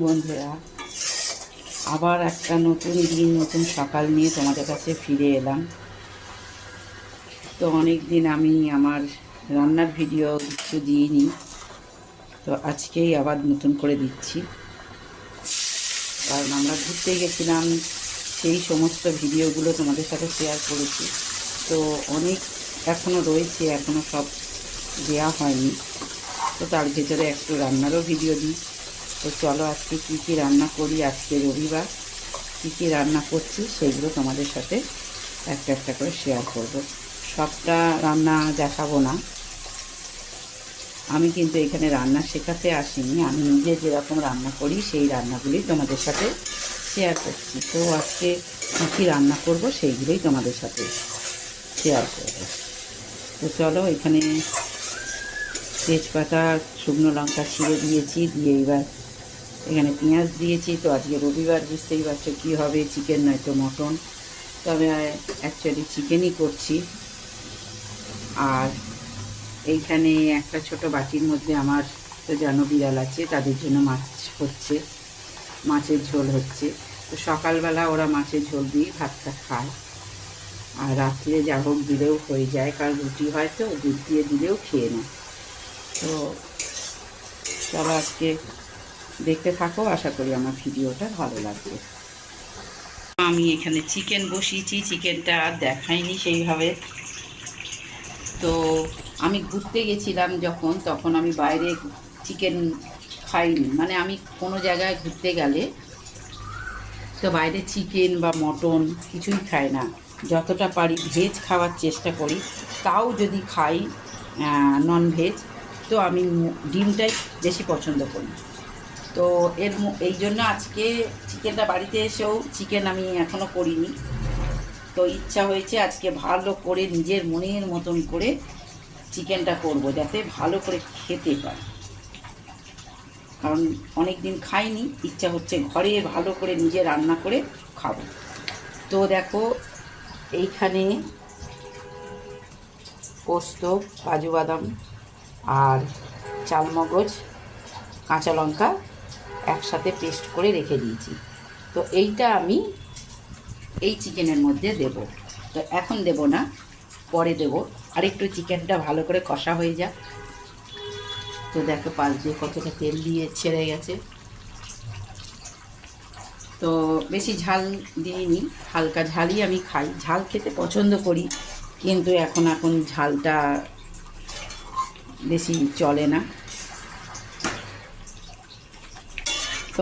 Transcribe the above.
বন্ধুরা, আবার একটা নতুন দিন নতুন সকাল নিয়ে তোমাদের কাছে ফিরে এলাম। তো অনেক দিন আমি আমার রান্নার ভিডিও কিছু দিইনি, তো আজকেই আবার নতুন করে দিচ্ছি। কারণ আমরা ঘুরতে গেছিলাম, সেই সমস্ত ভিডিওগুলো তোমাদের সাথে শেয়ার করেছি। তো অনেক এখনও রয়েছে, এখনও সব দেওয়া হয়নি। তো তার ভেতরে একটু রান্নারও ভিডিও দিই। তো চলো আজকে কী কী রান্না করি, আজকে রবিবার কী কী রান্না করছি সেইগুলো তোমাদের সাথে একটা একটা করে শেয়ার করব। সবটা রান্না দেখাবো না, আমি কিন্তু এখানে রান্না শেখাতে আসিনি, আমি নিজে যেরকম রান্না করি সেই রান্নাগুলি তোমাদের সাথে শেয়ার করছি। তো আজকে কী কী রান্না করব সেইগুলোই তোমাদের সাথে শেয়ার করব। তো চলো, এখানে তেজপাতা, শুকনো লঙ্কা ছিঁড়ে দিয়েছি, দিয়ে এবার এখানে পেঁয়াজ দিয়েছি। তো আজকে রবিবার, বুঝতেই পারছো কী হবে, চিকেন নয়তো মটন, তবে অ্যাকচুয়ালি চিকেনই করছি। আর এইখানে একটা ছোট বাটির মধ্যে আমার তো জানো বিড়াল আছে, তাদের জন্য মাছ হচ্ছে, মাছের ঝোল হচ্ছে। তো সকালবেলা ওরা মাছের ঝোল দিয়ে ভাতটা খায়, আর রাত্রে যা হোক দিলেও হয়ে যায়, কারণ রুটি হয় তো দুধ দিয়ে দিলেও খেয়ে নেয়। তো চলো আজকে দেখতে থাকো, আশা করি আমার ভিডিওটা ভালো লাগবে। আমি এখানে চিকেন বসিয়েছি, চিকেনটা আর দেখাইনি সেইভাবে। তো আমি ঘুরতে গেছিলাম যখন, তখন আমি বাইরে চিকেন খাইনি, মানে আমি কোনো জায়গায় ঘুরতে গেলে তো বাইরে চিকেন বা মটন কিছুই খাই না। যতটা পারি ভেজ খাওয়ার চেষ্টা করি, তাও যদি খাই নন ভেজ, তো আমি ডিমটাই বেশি পছন্দ করি। তো এই জন্য আজকে চিকেনটা বাড়িতে এসেও চিকেন আমি এখনও করিনি। তো ইচ্ছা হয়েছে আজকে ভালো করে নিজের মনের মতন করে চিকেনটা করব, যাতে ভালো করে খেতে পারি। কারণ অনেক দিন খাইনি, ইচ্ছা হচ্ছে ঘরে ভালো করে নিজে রান্না করে খাবো। তো দেখো, এইখানে পোস্ত, কাজু বাদাম আর চালমগজ, কাঁচা লঙ্কা একসাথে পেস্ট করে রেখে দিয়েছি। তো এইটা আমি এই চিকেনের মধ্যে দেব। তো এখন দেব না, পরে দেব, আর একটু চিকেনটা ভালো করে কষা হয়ে যাক। তো দেখো পাশ দিয়ে কতটা তেল দিয়ে ছেড়ে গেছে। তো বেশি ঝাল দিইনি, হালকা ঝালই আমি খাই, ঝাল খেতে পছন্দ করি, কিন্তু এখন ঝালটা বেশি চলে না।